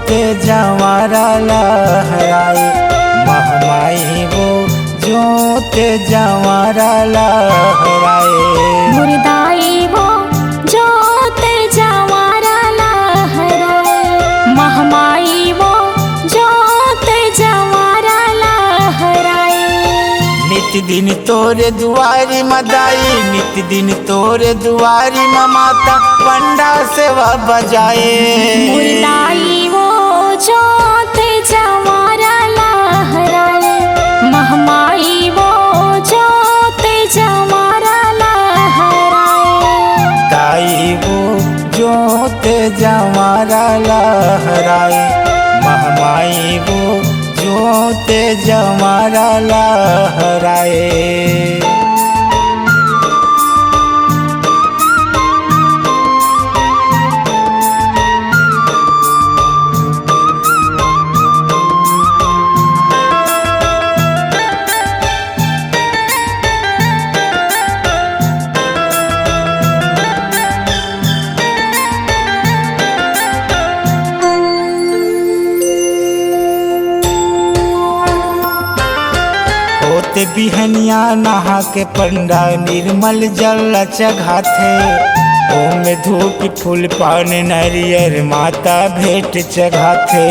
जोते जवारा लहराए, महमाई वो जोते जवारा लहराए। मुर्दाई वो जोते जवारा लहराए, महमाई वो जोते जवारा लहराए। नित दिन तोरे दुआरी मदाई, नित दिन तोरे दुआरी माता पंडा सेवा बजाए। मुर्दाई वो जोते जवारा लहराए, महमाई वो जोते जवारा लहराए। दाई वो जोते जवारा लहराए, महमाई वो जोते जवारा लहराए। होते बिहनिया नहा के पंडा निर्मल जल चघाथे, ओमे धूप फूल पान नरियर माता भेंट चघाथे।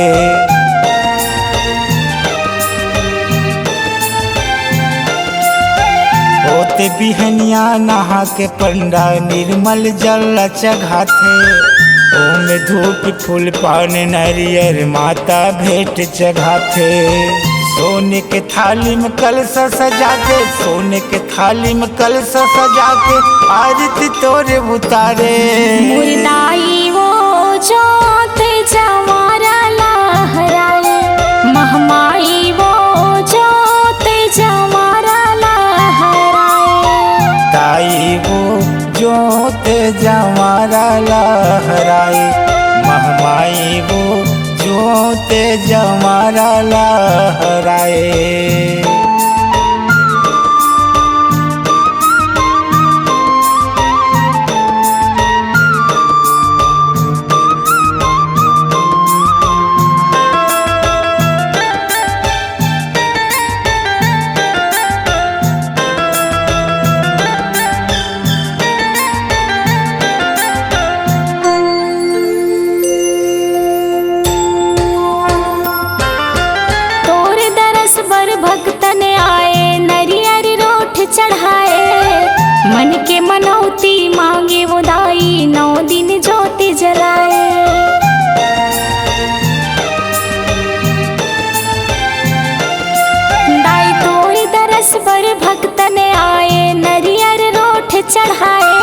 होते बिहनिया नहा के पंडा निर्मल जल चघाथे, ओमे धूप फूल पान नरियर माता भेंट चघाथे। सोने के थाली में कलश सजा के, सोने के थाली में कलश सजा के आरती तोरे उतारे। मुर्दाई वो जोते जवारा लहराए, महमाई वो जोते जवारा लहराए। ताई वो जोते जवारा लहराए, महमाई वो जोते जवारा लहराए। भक्तन आए नरियर रोठ चढ़ाए, मन के मनौती मांगे वो दाई 9 दिन ज्योति जलाए। दाई तोरी दरस पर भक्तन आए नरियर रोठ चढ़ाए,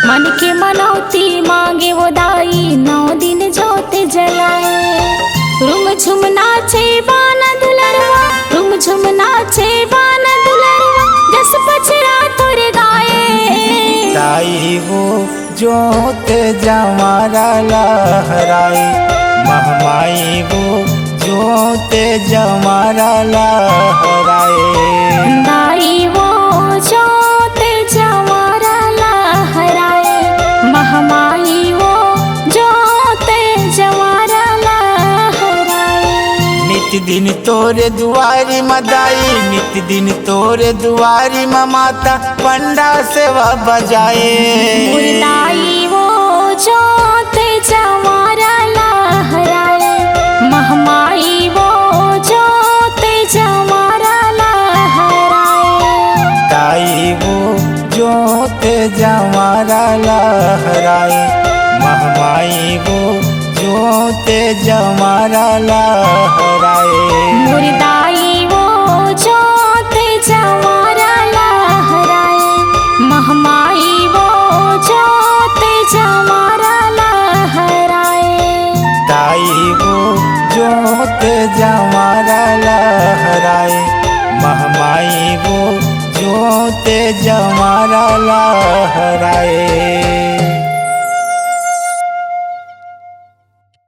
मन के मनौती मांगे वो दाई 9 दिन ज्योति जलाए। रुम झुम नाचे बाना दुलरवा, रुम झुम नाचे बाना दुलरवा, जस पचरा तोर गाए। ताई वो जोते जवारा लहराए, महमाई वो जोते जवारा लहराए। दाई वो जोते जवारा लहराए, महमाई वो जोते जवारा लहराए। नित दिन तोरे दुआरी मदाई, नित दिन तोरे दुआरी माता पंडा सेवा बजाए। मुर्दाई वो जोते जवारा लहराए, महमाई वो जोते जवारा लहराए। ताई वो जोते जवारा लहराए, महमाई वो जोते जवारा लहराए। मुर्दाई वो जोते जवारा लहराए, महमाई वो जोते जवारा लहराए। ताई वो जोते जवारा लहराए, महमाई वो जोते जवारा लहराए।